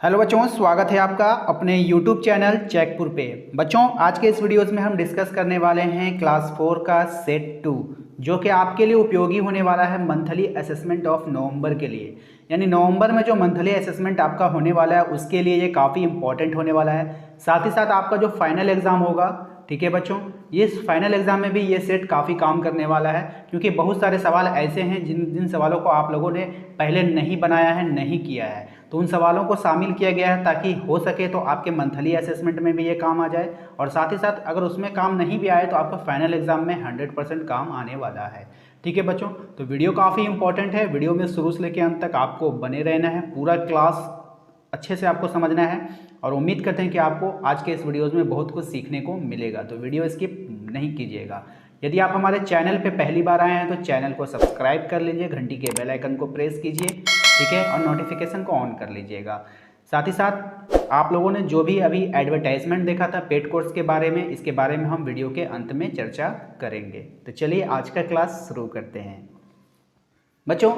Hello बच्चों, स्वागत है आपका अपने YouTube चैनल चेकपुर पे। बच्चों, आज के इस वीडियोस में हम डिस्कस करने वाले हैं क्लास 4 का सेट 2, जो कि आपके लिए उपयोगी होने वाला है मंथली असेसमेंट ऑफ नवंबर के लिए। यानी नवंबर में जो मंथली असेसमेंट आपका होने वाला है उसके लिए ये काफ़ी इंपॉर्टेंट होने वाला है। साथ ही साथ आपका जो फाइनल एग्ज़ाम होगा, ठीक है बच्चों, ये फाइनल एग्जाम में भी ये सेट काफ़ी काम करने वाला है, क्योंकि बहुत सारे सवाल ऐसे हैं जिन सवालों को आप लोगों ने पहले नहीं बनाया है, नहीं किया है, तो उन सवालों को शामिल किया गया है ताकि हो सके तो आपके मंथली असेसमेंट में भी ये काम आ जाए, और साथ ही साथ अगर उसमें काम नहीं भी आए तो आपका फाइनल एग्जाम में 100% काम आने वाला है। ठीक है बच्चों, तो वीडियो काफ़ी इंपॉर्टेंट है। वीडियो में शुरू से लेकर अंत तक आपको बने रहना है, पूरा क्लास अच्छे से आपको समझना है, और उम्मीद करते हैं कि आपको आज के इस वीडियोज़ में बहुत कुछ सीखने को मिलेगा। तो वीडियो स्किप नहीं कीजिएगा। यदि आप हमारे चैनल पे पहली बार आए हैं तो चैनल को सब्सक्राइब कर लीजिए, घंटी के बेल आइकन को प्रेस कीजिए, ठीक है, और नोटिफिकेशन को ऑन कर लीजिएगा। साथ ही साथ आप लोगों ने जो भी अभी एडवर्टाइजमेंट देखा था पेड कोर्स के बारे में, इसके बारे में हम वीडियो के अंत में चर्चा करेंगे। तो चलिए आज का क्लास शुरू करते हैं। बच्चों,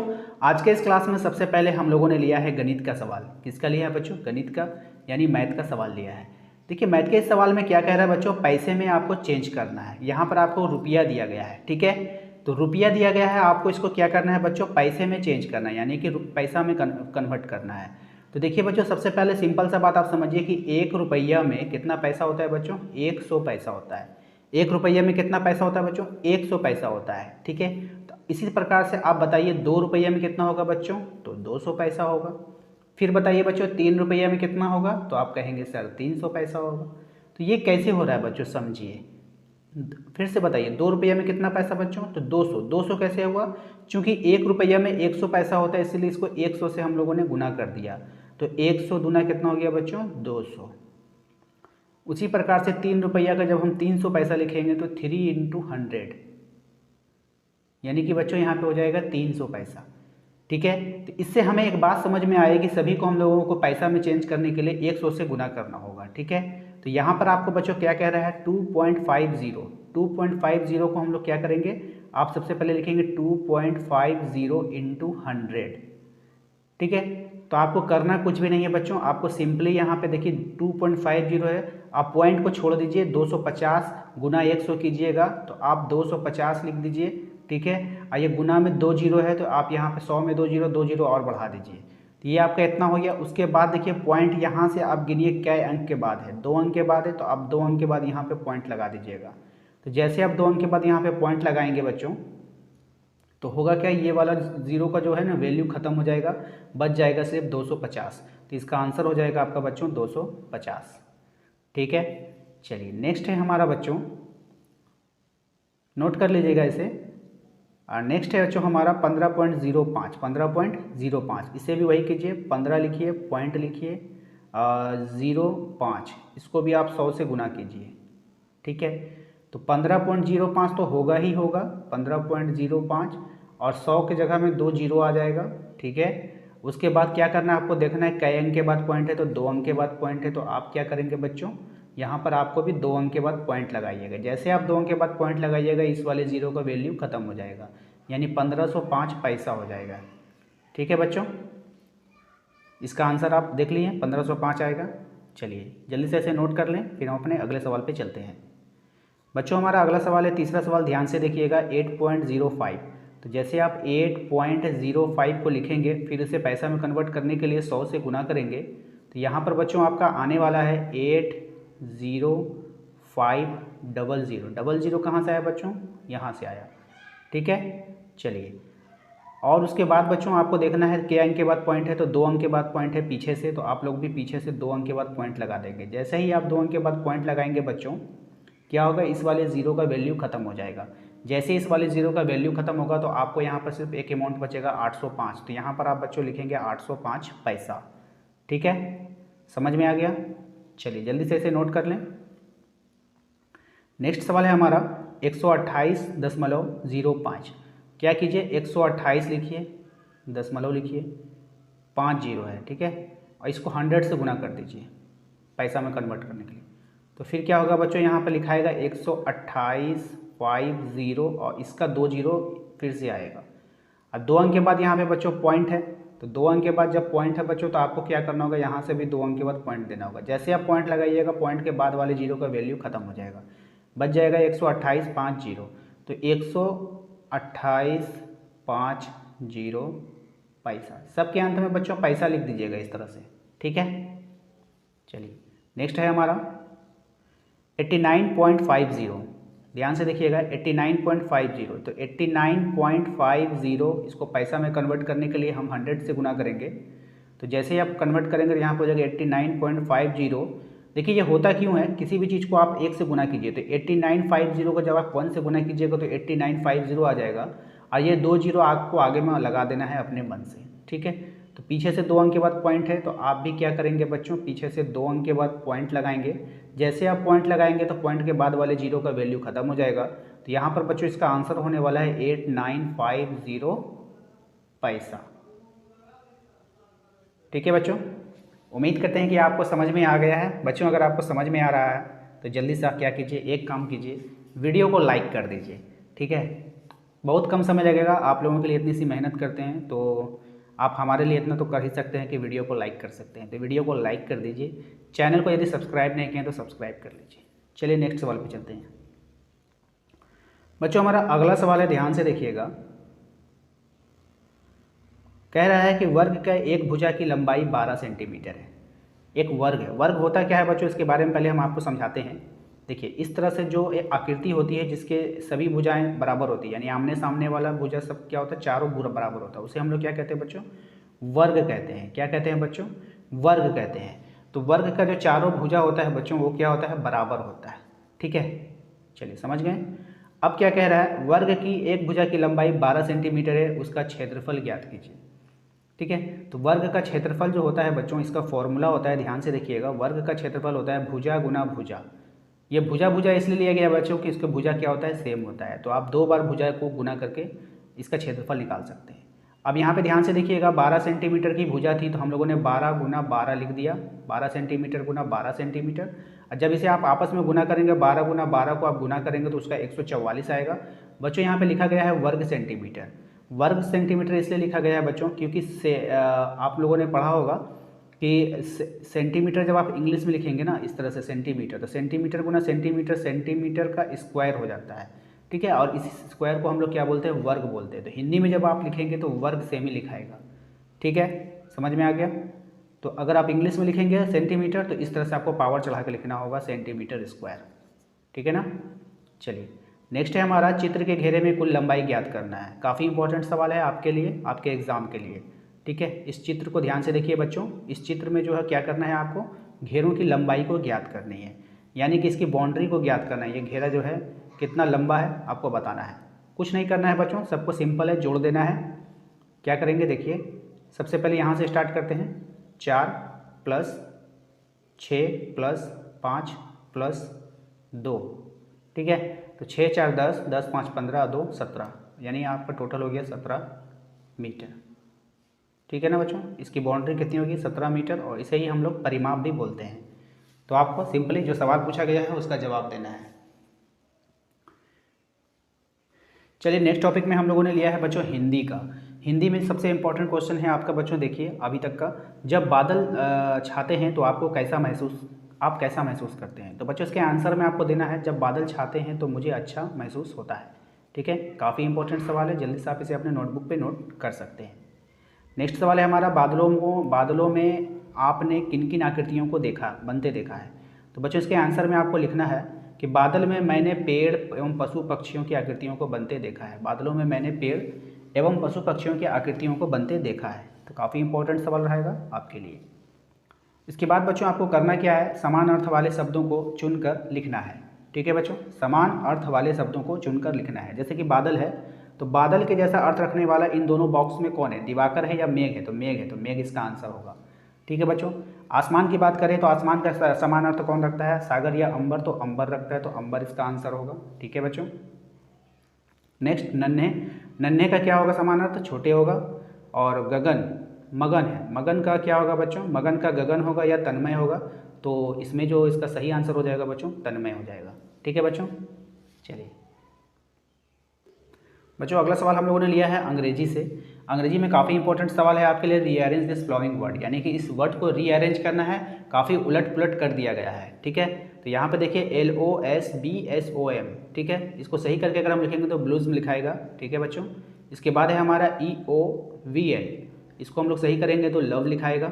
आज के इस क्लास में सबसे पहले हम लोगों ने लिया है गणित का सवाल। किसका लिया है बच्चों? गणित का, यानी मैथ का सवाल लिया है। देखिए, मैथ के इस सवाल में क्या कह रहा है बच्चों, पैसे में आपको चेंज करना है। यहाँ पर आपको रुपया दिया गया है, ठीक है, तो रुपया दिया गया है, आपको इसको क्या करना है बच्चों, पैसे में चेंज करना है, यानी कि पैसा में कन्वर्ट करना है। तो देखिए बच्चों, सबसे पहले सिंपल सा बात आप समझिए कि 1 रुपया में कितना पैसा होता है बच्चों? 100 पैसा होता है। 1 रुपया में कितना पैसा होता है बच्चों? 100 पैसा होता है, ठीक है। तो इसी प्रकार से आप बताइए 2 रुपये में कितना होगा बच्चों? तो 200 पैसा होगा। फिर बताइए बच्चों 3 रुपये में कितना होगा? तो आप कहेंगे सर 300 पैसा होगा। तो ये कैसे हो रहा है बच्चों, समझिए। फिर से बताइए 2 रुपये में कितना पैसा बच्चों? तो 200। 200 कैसे हुआ? चूंकि 1 रुपया में 100 पैसा होता है, इसलिए इसको 100 से हम लोगों ने गुना कर दिया। तो 100 दूना कितना हो गया बच्चों? 200। उसी प्रकार से 3 रुपया का जब हम 300 पैसा लिखेंगे तो 3 × 100, यानी कि बच्चों यहाँ पे हो जाएगा 300 पैसा, ठीक है। तो इससे हमें एक बात समझ में आएगी, सभी को हम लोगों को पैसा में चेंज करने के लिए 100 से गुना करना होगा, ठीक है। तो यहाँ पर आपको बच्चों क्या कह रहा है? 2.50। 2.50 को हम लोग क्या करेंगे, आप सबसे पहले लिखेंगे 2.50 × 100, ठीक है। तो आपको करना कुछ भी नहीं है बच्चों, आपको सिंपली यहाँ पे देखिए 2.50 है, आप पॉइंट को छोड़ दीजिए, 250 गुना 100 कीजिएगा तो आप 250 लिख दीजिए, ठीक है। और ये गुना में 2 जीरो है तो आप यहाँ पे 100 में 2 जीरो और बढ़ा दीजिए, तो ये आपका इतना हो गया। उसके बाद देखिए पॉइंट यहाँ से आप गिनिए क्या अंक के बाद है, 2 अंक के बाद है, तो आप 2 अंक के बाद यहाँ पे पॉइंट लगा दीजिएगा। तो जैसे आप 2 अंक के बाद यहाँ पे पॉइंट लगाएंगे बच्चों, तो होगा क्या, ये वाला जीरो का जो है ना वैल्यू खत्म हो जाएगा, बच जाएगा सिर्फ 250। तो इसका आंसर हो जाएगा आपका बच्चों 250, ठीक है। चलिए नेक्स्ट है हमारा बच्चों, नोट कर लीजिएगा इसे। और नेक्स्ट है बच्चों हमारा 15.05। 15.05 इसे भी वही कीजिए, 15 लिखिए, पॉइंट लिखिए, 05, इसको भी आप 100 से गुना कीजिए, ठीक है। तो 15.05 तो होगा ही होगा, 15.05, और 100 की जगह में 2 जीरो आ जाएगा, ठीक है। उसके बाद क्या करना है आपको देखना है, कई अंक के बाद पॉइंट है, तो 2 अंक के बाद पॉइंट है, तो आप क्या करेंगे बच्चों, यहाँ पर आपको भी 2 अंक के बाद पॉइंट लगाइएगा। जैसे आप 2 अंक के बाद पॉइंट लगाइएगा, इस वाले जीरो का वैल्यू खत्म हो जाएगा, यानी 1505 पैसा हो जाएगा, ठीक है बच्चों। इसका आंसर आप देख लिए, 1505 आएगा। चलिए जल्दी से ऐसे नोट कर लें, फिर हम अपने अगले सवाल पे चलते हैं। बच्चों हमारा अगला सवाल है, तीसरा सवाल, ध्यान से देखिएगा, 8.05। तो जैसे आप 8.05 को लिखेंगे, फिर उसे पैसा में कन्वर्ट करने के लिए 100 से गुना करेंगे, तो यहाँ पर बच्चों आपका आने वाला है 80500। डबल जीरो कहाँ से आया बच्चों? यहाँ से आया, ठीक है। चलिए, और उसके बाद बच्चों आपको देखना है के अंक के बाद पॉइंट है, तो 2 अंक के बाद पॉइंट है पीछे से, तो आप लोग भी पीछे से 2 अंक के बाद पॉइंट लगा देंगे। जैसे ही आप 2 अंक के बाद पॉइंट लगाएंगे बच्चों, क्या होगा, इस वाले जीरो का वैल्यू खत्म हो जाएगा। जैसे इस वाले जीरो का वैल्यू खत्म होगा तो आपको यहाँ पर सिर्फ एक अमाउंट बचेगा 805, तो यहाँ पर आप बच्चों लिखेंगे 805 पैसा, ठीक है। समझ में आ गया? चलिए जल्दी से इसे नोट कर लें। नेक्स्ट सवाल है हमारा 128.05। क्या कीजिए, 128 लिखिए, दशमलव लिखिए, 5 जीरो है, ठीक है, और इसको 100 से गुना कर दीजिए पैसा में कन्वर्ट करने के लिए। तो फिर क्या होगा बच्चों, यहाँ पर लिखाएगा 128.50, और इसका 2 जीरो फिर से आएगा। और 2 अंक के बाद यहाँ पे बच्चों पॉइंट है, तो 2 अंक के बाद जब पॉइंट है बच्चों तो आपको क्या करना होगा, यहाँ से भी 2 अंक के बाद पॉइंट देना होगा। जैसे आप पॉइंट लगाइएगा पॉइंट के बाद वाले जीरो का वैल्यू खत्म हो जाएगा, बच जाएगा 128.50। तो 128.50 पैसा, सबके अंत में बच्चों पैसा लिख दीजिएगा इस तरह से, ठीक है। चलिए नेक्स्ट है हमारा 89.50, ध्यान से देखिएगा 89.50। तो 89.50 इसको पैसा में कन्वर्ट करने के लिए हम 100 से गुना करेंगे। तो जैसे ही आप कन्वर्ट करेंगे तो यहाँ पर हो जाएगा 89.50। देखिए ये होता क्यों है, किसी भी चीज़ को आप 1 से गुना कीजिए तो 8950 को जब आप 1 से गुना कीजिएगा तो 8950 आ जाएगा, और ये 2 जीरो आपको आगे में लगा देना है अपने मन से, ठीक है। तो पीछे से 2 अंक के बाद पॉइंट है, तो आप भी क्या करेंगे बच्चों, पीछे से 2 अंक के बाद पॉइंट लगाएंगे। जैसे आप पॉइंट लगाएंगे तो पॉइंट के बाद वाले जीरो का वैल्यू खत्म हो जाएगा। तो यहाँ पर बच्चों इसका आंसर होने वाला है 8950 पैसा, ठीक है बच्चों। उम्मीद करते हैं कि आपको समझ में आ गया है। बच्चों अगर आपको समझ में आ रहा है तो जल्दी से आप क्या कीजिए, एक काम कीजिए, वीडियो को लाइक कर दीजिए, ठीक है। बहुत कम समय लगेगा, आप लोगों के लिए इतनी सी मेहनत करते हैं तो आप हमारे लिए इतना तो कर ही सकते हैं कि वीडियो को लाइक कर सकते हैं। तो वीडियो को लाइक कर दीजिए, चैनल को यदि सब्सक्राइब नहीं किए तो सब्सक्राइब कर लीजिए। चलिए नेक्स्ट सवाल पे चलते हैं बच्चों। हमारा अगला सवाल है, ध्यान से देखिएगा। कह रहा है कि वर्ग का एक भुजा की लंबाई 12 सेंटीमीटर है। एक वर्ग है, वर्ग होता क्या है बच्चों, इसके बारे में पहले हम आपको समझाते हैं। देखिए इस तरह से जो एक आकृति होती है जिसके सभी भुजाएं बराबर होती है, यानी आमने सामने वाला भुजा सब क्या होता है, चारों बराबर होता है, उसे हम लोग क्या कहते हैं बच्चों, वर्ग कहते हैं। क्या कहते हैं बच्चों, वर्ग कहते हैं। तो वर्ग का जो चारों भुजा होता है बच्चों वो क्या होता है, बराबर होता है, ठीक है। चलिए समझ गए। अब क्या कह रहा है, वर्ग की एक भुजा की लंबाई 12 सेंटीमीटर है, उसका क्षेत्रफल ज्ञात कीजिए, ठीक है। तो वर्ग का क्षेत्रफल जो होता है बच्चों, इसका फॉर्मूला होता है, ध्यान से देखिएगा। वर्ग का क्षेत्रफल होता है भुजा गुना भुजा। ये भुजा इसलिए लिया गया बच्चों कि इसका भुजा क्या होता है, सेम होता है। तो आप 2 बार भुजा को गुना करके इसका क्षेत्रफल निकाल सकते हैं। अब यहाँ पे ध्यान से देखिएगा, 12 सेंटीमीटर की भुजा थी तो हम लोगों ने 12 गुना 12 लिख दिया, 12 सेंटीमीटर गुना 12 सेंटीमीटर। और जब इसे आप आपस में गुना करेंगे, 12 गुना 12 को आप गुना करेंगे तो उसका 144 आएगा। बच्चों यहाँ पे लिखा गया है वर्ग सेंटीमीटर। वर्ग सेंटीमीटर इसलिए लिखा गया है बच्चों क्योंकि आप लोगों ने पढ़ा होगा कि सेंटीमीटर जब आप इंग्लिश में लिखेंगे ना इस तरह से सेंटीमीटर, तो सेंटीमीटर गुना सेंटीमीटर, सेंटीमीटर का स्क्वायर हो जाता है, ठीक है। और इस स्क्वायर को हम लोग क्या बोलते हैं, वर्ग बोलते हैं। तो हिंदी में जब आप लिखेंगे तो वर्ग सेम ही लिखाएगा, ठीक है, समझ में आ गया। तो अगर आप इंग्लिश में लिखेंगे सेंटीमीटर तो इस तरह से आपको पावर चढ़ा के लिखना होगा, सेंटीमीटर स्क्वायर, ठीक है ना। चलिए नेक्स्ट है हमारा, चित्र के घेरे में कुल लंबाई ज्ञात करना है। काफ़ी इंपॉर्टेंट सवाल है आपके लिए, आपके एग्जाम के लिए, ठीक है। इस चित्र को ध्यान से देखिए बच्चों। इस चित्र में जो है क्या करना है, आपको घेरों की लंबाई को ज्ञात करनी है, यानी कि इसकी बाउंड्री को ज्ञात करना है। ये घेरा जो है कितना लंबा है आपको बताना है। कुछ नहीं करना है बच्चों, सबको सिंपल है, जोड़ देना है। क्या करेंगे देखिए, सबसे पहले यहाँ से स्टार्ट करते हैं। 4 + 6 + 5 + 2, ठीक है। तो 6 4 10, 10 5 15, 2 17, यानी आपका टोटल हो गया 17 मीटर, ठीक है ना बच्चों। इसकी बाउंड्री कितनी होगी, 17 मीटर, और इसे ही हम लोग परिमाप भी बोलते हैं। तो आपको सिंपली जो सवाल पूछा गया है उसका जवाब देना है। चलिए नेक्स्ट टॉपिक में हम लोगों ने लिया है बच्चों हिंदी का। हिंदी में सबसे इंपॉर्टेंट क्वेश्चन है आपका बच्चों, देखिए अभी तक का, जब बादल छाते हैं तो आपको आप कैसा महसूस करते हैं। तो बच्चों इसके आंसर में आपको देना है, जब बादल छाते हैं तो मुझे अच्छा महसूस होता है, ठीक है। काफ़ी इंपॉर्टेंट सवाल है, जल्दी से आप इसे अपने नोटबुक पे नोट कर सकते हैं। नेक्स्ट सवाल है हमारा, बादलों में आपने किन किन आकृतियों को बनते देखा है। तो बच्चों इसके आंसर में आपको लिखना है कि बादल में मैंने पेड़ एवं पशु पक्षियों की आकृतियों को बनते देखा है। बादलों में मैंने पेड़ एवं पशु पक्षियों की आकृतियों को बनते देखा है। तो काफ़ी इंपॉर्टेंट सवाल रहेगा आपके लिए। इसके बाद बच्चों आपको करना क्या है, समान अर्थ वाले शब्दों को चुनकर लिखना है, ठीक है बच्चों। समान अर्थ वाले शब्दों को चुनकर लिखना है। जैसे कि बादल है तो बादल के जैसा अर्थ रखने वाला इन दोनों बॉक्स में कौन है, दिवाकर है या मेघ है, तो मेघ है, तो मेघ इसका आंसर होगा, ठीक है बच्चों। आसमान की बात करें तो आसमान का समान अर्थ कौन रखता है, सागर या अंबर, तो अंबर रखता है, तो अंबर इसका आंसर होगा, ठीक है बच्चों। नेक्स्ट नन्हे का क्या होगा समान अर्थ, छोटे होगा। और मगन है, मगन का क्या होगा बच्चों, मगन का गगन होगा या तन्मय होगा, तो इसमें जो इसका सही आंसर हो जाएगा बच्चों तन्मय हो जाएगा, ठीक है बच्चों। चलिए बच्चों अगला सवाल हम लोगों ने लिया है अंग्रेजी से। अंग्रेजी में काफ़ी इंपॉर्टेंट सवाल है आपके लिए, रीअरेंज दिस फ्लोइंग वर्ड, यानी कि इस वर्ड को रीअरेंज करना है, काफ़ी उलट पुलट कर दिया गया है। ठीक है, तो यहाँ पे देखिए LOSBSOM, ठीक है, इसको सही करके अगर हम लिखेंगे तो ब्लूज में लिखाएगा। ठीक है बच्चों, इसके बाद है हमारा EOVL, इसको हम लोग सही करेंगे तो लव लिखाएगा।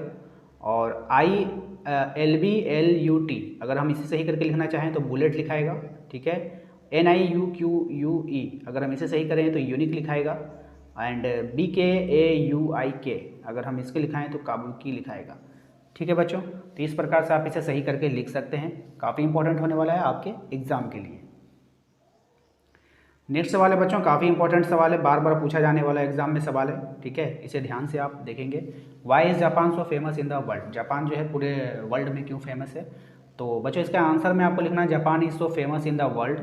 और ILBLUT, अगर हम इसे सही करके लिखना चाहें तो बुलेट लिखाएगा। ठीक है, NIUQUE, अगर हम इसे सही करें तो यूनिक लिखाएगा। एंड BKAUIK, अगर हम इसके लिखाएं तो काबुकी लिखाएगा। ठीक है बच्चों, तो इस प्रकार से आप इसे सही करके लिख सकते हैं, काफ़ी इंपॉर्टेंट होने वाला है आपके एग्जाम के लिए। नेक्स्ट सवाल है बच्चों, काफ़ी इंपॉर्टेंट सवाल है, बार बार पूछा जाने वाला एग्जाम में सवाल है। ठीक है, इसे ध्यान से आप देखेंगे। Why is Japan so famous in the world, Japan जो है पूरे वर्ल्ड में क्यों फेमस है। तो बच्चों इसका आंसर में आपको लिखना है Japan is so famous in the world,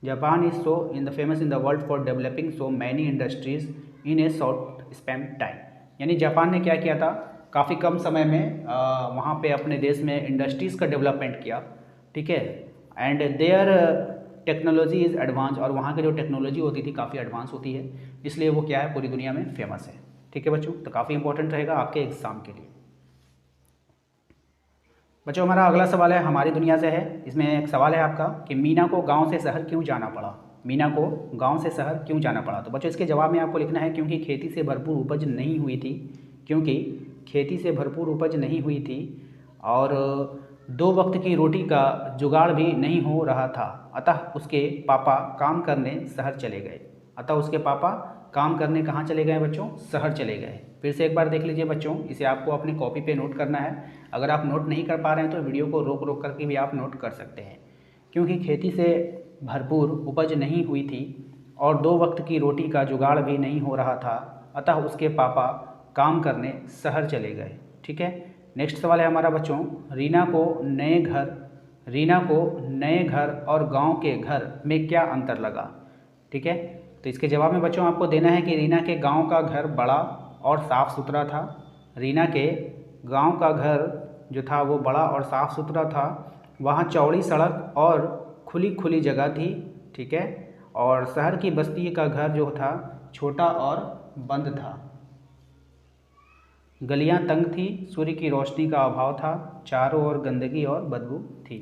Japan is so famous in the world for developing so many industries in A short span time. यानी जापान ने क्या किया था, काफ़ी कम समय में वहाँ पे अपने देश में इंडस्ट्रीज़ का डेवलपमेंट किया। ठीक है, and there technology is advance, और वहाँ की जो टेक्नोलॉजी होती थी काफ़ी एडवांस होती है, इसलिए वो क्या है पूरी दुनिया में फेमस है। ठीक है बच्चों, तो काफ़ी इंपॉर्टेंट रहेगा आपके एग्ज़ाम के लिए। बच्चों हमारा अगला सवाल है हमारी दुनिया से है। इसमें एक सवाल है आपका कि मीना को गांव से शहर क्यों जाना पड़ा, मीना को गांव से शहर क्यों जाना पड़ा। तो बच्चों इसके जवाब में आपको लिखना है क्योंकि खेती से भरपूर उपज नहीं हुई थी, क्योंकि खेती से भरपूर उपज नहीं हुई थी, और 2 वक्त की रोटी का जुगाड़ भी नहीं हो रहा था, अतः उसके पापा काम करने शहर चले गए। अतः उसके पापा काम करने कहाँ चले गए बच्चों, शहर चले गए। फिर से एक बार देख लीजिए बच्चों, इसे आपको अपनी कॉपी पे नोट करना है। अगर आप नोट नहीं कर पा रहे हैं तो वीडियो को रोक रोक करके भी आप नोट कर सकते हैं। क्योंकि खेती से भरपूर उपज नहीं हुई थी और 2 वक्त की रोटी का जुगाड़ भी नहीं हो रहा था, अतः उसके पापा काम करने शहर चले गए। ठीक है, नेक्स्ट सवाल है हमारा बच्चों, रीना को नए घर और गांव के घर में क्या अंतर लगा। ठीक है, तो इसके जवाब में बच्चों आपको देना है कि रीना के गांव का घर बड़ा और साफ़ सुथरा था, रीना के गांव का घर जो था वो बड़ा और साफ़ सुथरा था, वहाँ चौड़ी सड़क और खुली खुली जगह थी। ठीक है, और शहर की बस्ती का घर जो था छोटा और बंद था, गलियां तंग थी, सूर्य की रोशनी का अभाव था, चारों ओर गंदगी और बदबू थी।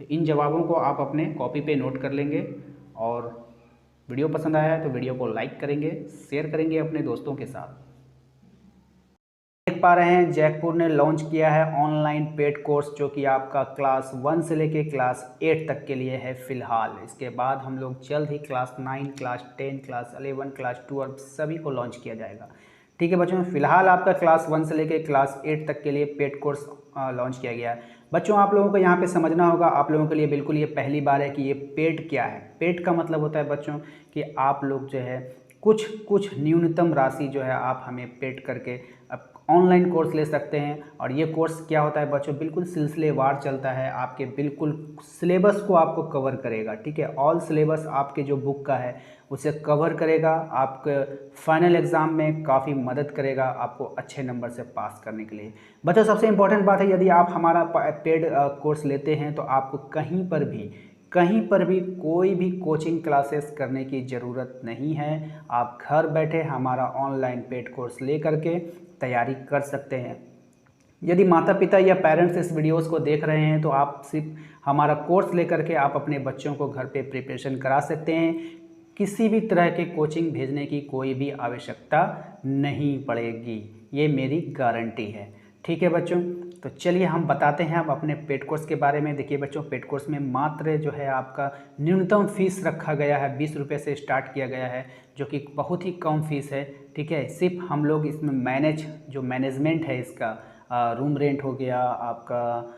तो इन जवाबों को आप अपने कॉपी पे नोट कर लेंगे, और वीडियो पसंद आया है तो वीडियो को लाइक करेंगे, शेयर करेंगे अपने दोस्तों के साथ। देख पा रहे हैं जैकपुर ने लॉन्च किया है ऑनलाइन पेड कोर्स, जो कि आपका क्लास 1 से लेके क्लास 8 तक के लिए है फ़िलहाल। इसके बाद हम लोग जल्द ही क्लास 9, क्लास 10, क्लास 11, क्लास 12 सभी को लॉन्च किया जाएगा। ठीक है बच्चों, फिलहाल आपका क्लास 1 से लेके क्लास 8 तक के लिए पेड कोर्स लॉन्च किया गया है। बच्चों आप लोगों को यहाँ पे समझना होगा, आप लोगों के लिए बिल्कुल ये पहली बार है कि ये पेड क्या है। पेड का मतलब होता है बच्चों कि आप लोग जो है कुछ न्यूनतम राशि जो है आप हमें पेड करके ऑनलाइन कोर्स ले सकते हैं। और ये कोर्स क्या होता है बच्चों, बिल्कुल सिलसिलेवार चलता है, आपके बिल्कुल सिलेबस को आपको कवर करेगा। ठीक है, ऑल सिलेबस आपके जो बुक का है उसे कवर करेगा, आपके फाइनल एग्ज़ाम में काफ़ी मदद करेगा आपको अच्छे नंबर से पास करने के लिए। बच्चों सबसे इम्पोर्टेंट बात है, यदि आप हमारा पेड कोर्स लेते हैं तो आपको कहीं पर भी कोई भी कोचिंग क्लासेस करने की ज़रूरत नहीं है। आप घर बैठे हमारा ऑनलाइन पेड कोर्स ले करके तैयारी कर सकते हैं। यदि माता पिता या पेरेंट्स इस वीडियोस को देख रहे हैं तो आप सिर्फ हमारा कोर्स लेकर के आप अपने बच्चों को घर पे प्रिपरेशन करा सकते हैं, किसी भी तरह के कोचिंग भेजने की कोई भी आवश्यकता नहीं पड़ेगी, ये मेरी गारंटी है। ठीक है बच्चों, तो चलिए हम बताते हैं अब अपने पेड कोर्स के बारे में। देखिए बच्चों, पेड कोर्स में मात्र जो है आपका न्यूनतम फीस रखा गया है, 20 रुपये से स्टार्ट किया गया है, जो कि बहुत ही कम फीस है। ठीक है, सिर्फ हम लोग इसमें मैनेजमेंट है इसका, रूम रेंट हो गया आपका,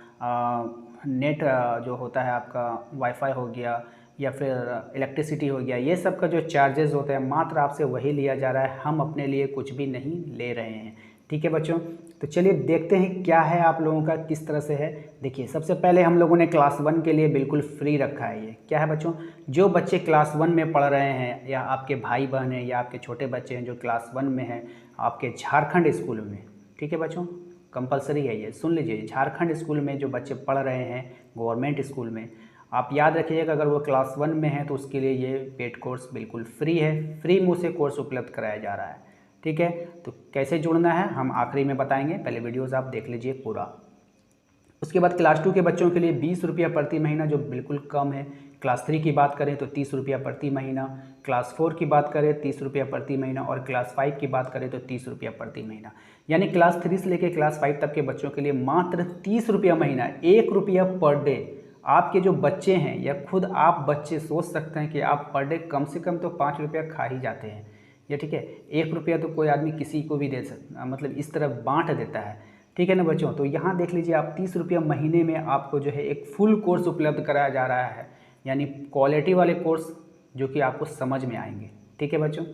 नेट जो होता है आपका वाईफाई हो गया, या फिर इलेक्ट्रिसिटी हो गया, ये सब का जो चार्जेस होते हैं मात्र आपसे वही लिया जा रहा है, हम अपने लिए कुछ भी नहीं ले रहे हैं। ठीक है बच्चों, तो चलिए देखते हैं क्या है आप लोगों का किस तरह से है। देखिए सबसे पहले हम लोगों ने क्लास 1 के लिए बिल्कुल फ्री रखा है। ये क्या है बच्चों, जो बच्चे क्लास 1 में पढ़ रहे हैं, या आपके भाई बहन हैं, या आपके छोटे बच्चे हैं जो क्लास 1 में हैं आपके झारखंड स्कूल में। ठीक है बच्चों, कंपलसरी है ये, सुन लीजिए, झारखंड स्कूल में जो बच्चे पढ़ रहे हैं गवर्नमेंट स्कूल में, आप याद रखिएगा अगर वो क्लास 1 में है तो उसके लिए ये पेड कोर्स बिल्कुल फ्री है, फ्री मुँह से कोर्स उपलब्ध कराया जा रहा है। ठीक है। तो कैसे जुड़ना है हम आखिरी में बताएंगे, पहले वीडियोज़ आप देख लीजिए पूरा। उसके बाद क्लास 2 के बच्चों के लिए 20 रुपया प्रति महीना, जो बिल्कुल कम है। क्लास 3 की बात करें तो 30 रुपया प्रति महीना, क्लास 4 की बात करें 30 रुपया प्रति महीना, और क्लास 5 की बात करें तो 30 रुपया प्रति महीना। यानी क्लास 3 से लेकर क्लास 5 तक के बच्चों के लिए मात्र 30 रुपया महीना, 1 रुपया पर डे। आपके जो बच्चे हैं या खुद आप बच्चे सोच सकते हैं कि आप पर डे कम से कम तो 5 रुपया खा ही जाते हैं, या ठीक है, 1 रुपया तो कोई आदमी किसी को भी दे सकता, मतलब इस तरह बांट देता है, ठीक है ना बच्चों। तो यहाँ देख लीजिए आप 30 रुपया महीने में आपको जो है एक फुल कोर्स उपलब्ध कराया जा रहा है, यानी क्वालिटी वाले कोर्स जो कि आपको समझ में आएंगे, ठीक है बच्चों।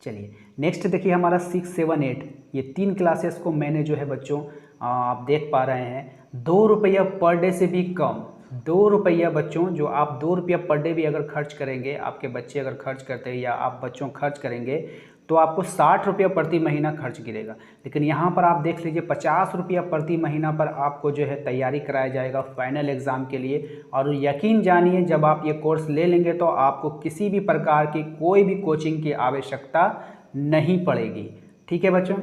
चलिए नेक्स्ट देखिए हमारा 6, 7, 8, ये 3 क्लासेस को मैंने जो है बच्चों आप देख पा रहे हैं 2 रुपया पर डे से भी कम, 2 रुपया बच्चों, जो आप 2 रुपया पर डे भी अगर खर्च करेंगे, आपके बच्चे अगर खर्च करते हैं या आप बच्चों खर्च करेंगे तो आपको 60 रुपया प्रति महीना खर्च गिरेगा। लेकिन यहाँ पर आप देख लीजिए 50 रुपया प्रति महीना पर आपको जो है तैयारी कराया जाएगा फाइनल एग्ज़ाम के लिए। और यकीन जानिए जब आप ये कोर्स ले लेंगे तो आपको किसी भी प्रकार की कोई भी कोचिंग की आवश्यकता नहीं पड़ेगी, ठीक है बच्चों।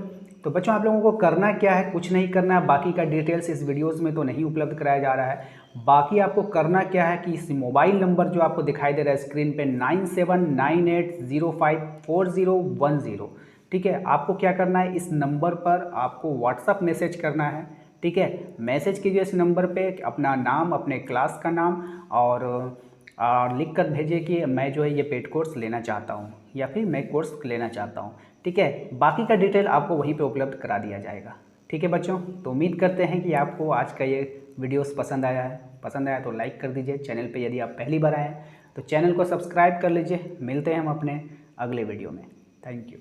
तो बच्चों आप लोगों को करना क्या है, कुछ नहीं करना है, बाकी का डिटेल्स इस वीडियोज़ में तो नहीं उपलब्ध कराया जा रहा है। बाकी आपको करना क्या है कि इस मोबाइल नंबर जो आपको दिखाई दे रहा है स्क्रीन पे 9798054010, ठीक है, आपको क्या करना है, इस नंबर पर आपको व्हाट्सअप मैसेज करना है, ठीक है। मैसेज कीजिए इस नंबर पे अपना नाम, अपने क्लास का नाम और लिख कर भेजिए कि मैं जो है ये पेड कोर्स लेना चाहता हूँ या फिर मैं कोर्स लेना चाहता हूँ, ठीक है। बाकी का डिटेल आपको वहीं पे उपलब्ध करा दिया जाएगा, ठीक है बच्चों। तो उम्मीद करते हैं कि आपको आज का ये वीडियोस पसंद आया है। पसंद आया तो लाइक कर दीजिए, चैनल पे यदि आप पहली बार आए हैं तो चैनल को सब्सक्राइब कर लीजिए। मिलते हैं हम अपने अगले वीडियो में। Thank you.